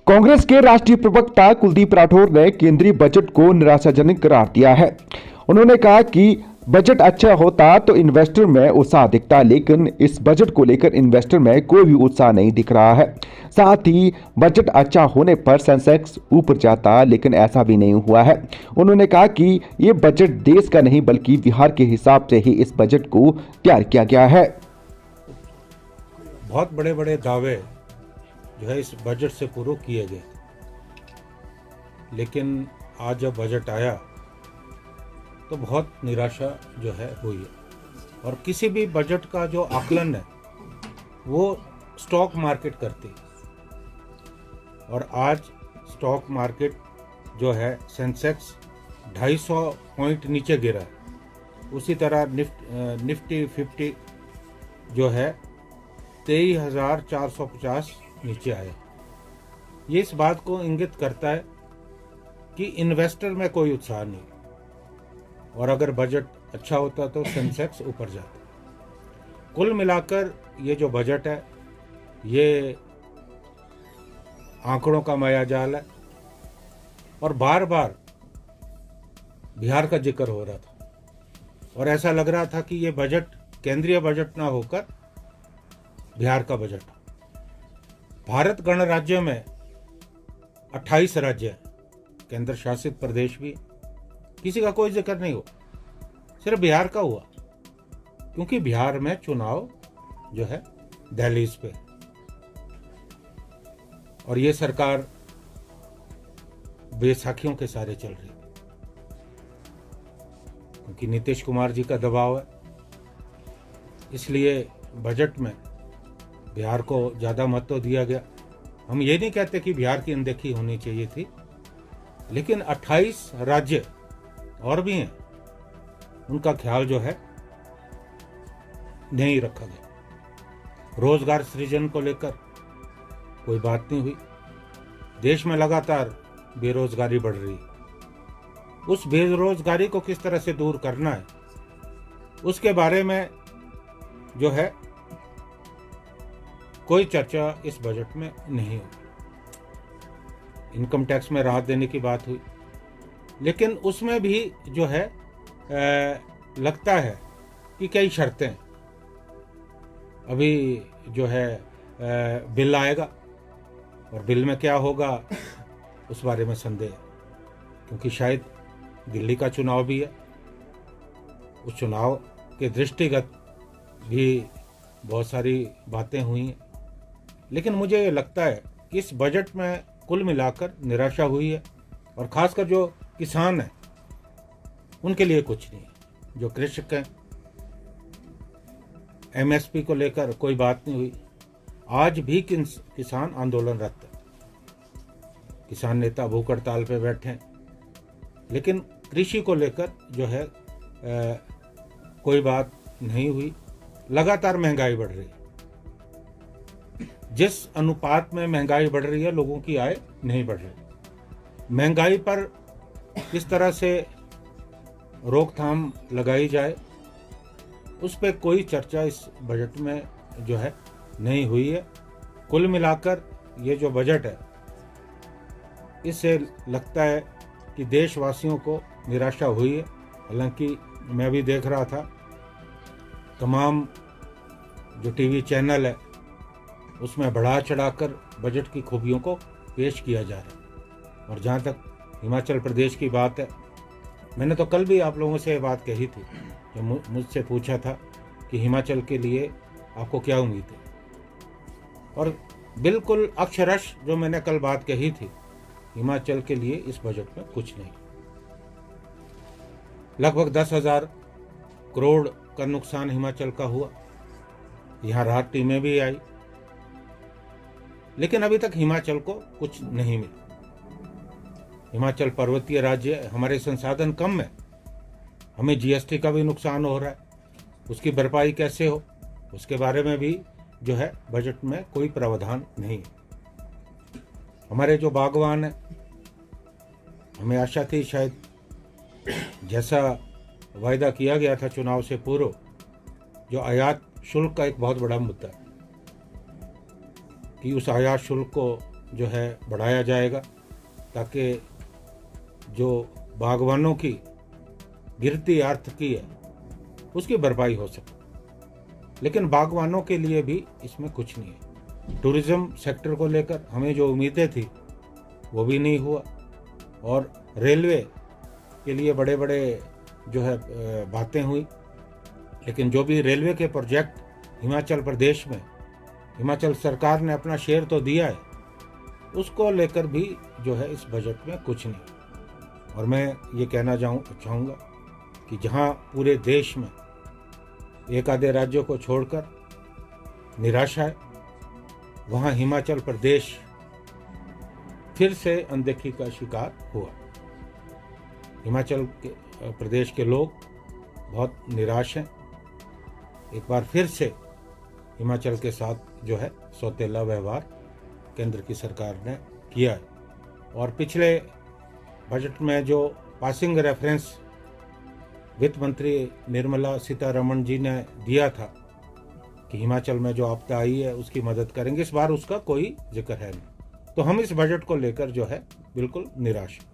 कांग्रेस के राष्ट्रीय प्रवक्ता कुलदीप राठौर ने केंद्रीय बजट को निराशाजनक करार दिया है। उन्होंने कहा कि बजट अच्छा होता तो इन्वेस्टर में उत्साह दिखता, लेकिन इस बजट को लेकर इन्वेस्टर में कोई भी उत्साह नहीं दिख रहा है। साथ ही बजट अच्छा होने पर सेंसेक्स ऊपर जाता, लेकिन ऐसा भी नहीं हुआ है। उन्होंने कहा कि ये बजट देश का नहीं बल्कि बिहार के हिसाब से ही इस बजट को तैयार किया गया है। बहुत बड़े बड़े दावे जो है इस बजट से पूरे किए गए, लेकिन आज जब बजट आया तो बहुत निराशा जो है हुई है। और किसी भी बजट का जो आकलन है वो स्टॉक मार्केट करती है, और आज स्टॉक मार्केट जो है सेंसेक्स 250 पॉइंट नीचे गिरा है। उसी तरह निफ्टी 50 जो है 23,450 नीचे आया। ये इस बात को इंगित करता है कि इन्वेस्टर में कोई उत्साह नहीं, और अगर बजट अच्छा होता तो सेंसेक्स ऊपर जाता। कुल मिलाकर ये जो बजट है ये आंकड़ों का मायाजाल है, और बार बार बिहार का जिक्र हो रहा था, और ऐसा लग रहा था कि ये बजट केंद्रीय बजट ना होकर बिहार का बजट। भारत गणराज्य में 28 राज्य हैं, केंद्र शासित प्रदेश भी, किसी का कोई जिक्र नहीं हुआ, सिर्फ बिहार का हुआ, क्योंकि बिहार में चुनाव जो है दहलीज पे, और ये सरकार बैसाखियों के सारे चल रही है, क्योंकि नीतीश कुमार जी का दबाव है। इसलिए बजट में बिहार को ज़्यादा महत्व दिया गया। हम ये नहीं कहते कि बिहार की अनदेखी होनी चाहिए थी, लेकिन 28 राज्य और भी हैं, उनका ख्याल जो है नहीं रखा गया। रोजगार सृजन को लेकर कोई बात नहीं हुई। देश में लगातार बेरोजगारी बढ़ रही है, उस बेरोजगारी को किस तरह से दूर करना है उसके बारे में जो है कोई चर्चा इस बजट में नहीं हुई। इनकम टैक्स में राहत देने की बात हुई, लेकिन उसमें भी जो है लगता है कि कई शर्तें, अभी जो है बिल आएगा और बिल में क्या होगा उस बारे में संदेह है, क्योंकि शायद दिल्ली का चुनाव भी है, उस चुनाव के दृष्टिगत भी बहुत सारी बातें हुई हैं। लेकिन मुझे ये लगता है कि इस बजट में कुल मिलाकर निराशा हुई है, और खासकर जो किसान हैं उनके लिए कुछ नहीं है। जो कृषक हैं, एमएसपी को लेकर कोई बात नहीं हुई। आज भी किसान आंदोलनरत है, किसान नेता भूख हड़ताल पे बैठे हैं, लेकिन कृषि को लेकर जो है कोई बात नहीं हुई। लगातार महंगाई बढ़ रही है, जिस अनुपात में महंगाई बढ़ रही है लोगों की आय नहीं बढ़ रही। महंगाई पर किस तरह से रोकथाम लगाई जाए उस पर कोई चर्चा इस बजट में जो है नहीं हुई है। कुल मिलाकर ये जो बजट है इससे लगता है कि देशवासियों को निराशा हुई है। हालांकि मैं भी देख रहा था, तमाम जो टीवी चैनल है उसमें बढ़ा चढ़ाकर बजट की खूबियों को पेश किया जा रहा है। और जहाँ तक हिमाचल प्रदेश की बात है, मैंने तो कल भी आप लोगों से ये बात कही थी, जब मुझसे पूछा था कि हिमाचल के लिए आपको क्या उम्मीद है, और बिल्कुल अक्षरश जो मैंने कल बात कही थी, हिमाचल के लिए इस बजट में कुछ नहीं। लगभग 10,000 करोड़ का नुकसान हिमाचल का हुआ। यहाँ राहत टीमें भी आई, लेकिन अभी तक हिमाचल को कुछ नहीं मिला। हिमाचल पर्वतीय राज्य है, हमारे संसाधन कम है, हमें जीएसटी का भी नुकसान हो रहा है, उसकी भरपाई कैसे हो उसके बारे में भी जो है बजट में कोई प्रावधान नहीं है। हमारे जो बागवान है, हमें आशा थी शायद जैसा वायदा किया गया था चुनाव से पूर्व, जो आयात शुल्क का एक बहुत बड़ा मुद्दा है कि उस आयात शुल्क को जो है बढ़ाया जाएगा ताकि जो बागवानों की गिरती आर्थिकी है उसकी भरपाई हो सके। लेकिन बागवानों के लिए भी इसमें कुछ नहीं है। टूरिज्म सेक्टर को लेकर हमें जो उम्मीदें थी वो भी नहीं हुआ, और रेलवे के लिए बड़े बड़े जो है बातें हुई, लेकिन जो भी रेलवे के प्रोजेक्ट हिमाचल प्रदेश में हिमाचल सरकार ने अपना शेयर तो दिया है, उसको लेकर भी जो है इस बजट में कुछ नहीं। और मैं ये कहना चाहूँगा कि जहाँ पूरे देश में एक आधे राज्यों को छोड़कर निराशा है, वहाँ हिमाचल प्रदेश फिर से अनदेखी का शिकार हुआ। हिमाचल प्रदेश के लोग बहुत निराश हैं। एक बार फिर से हिमाचल के साथ जो है सौतेला व्यवहार केंद्र की सरकार ने किया है। और पिछले बजट में जो पासिंग रेफरेंस वित्त मंत्री निर्मला सीतारमण जी ने दिया था कि हिमाचल में जो आपदा आई है उसकी मदद करेंगे, इस बार उसका कोई जिक्र है नहीं। तो हम इस बजट को लेकर जो है बिल्कुल निराश हैं।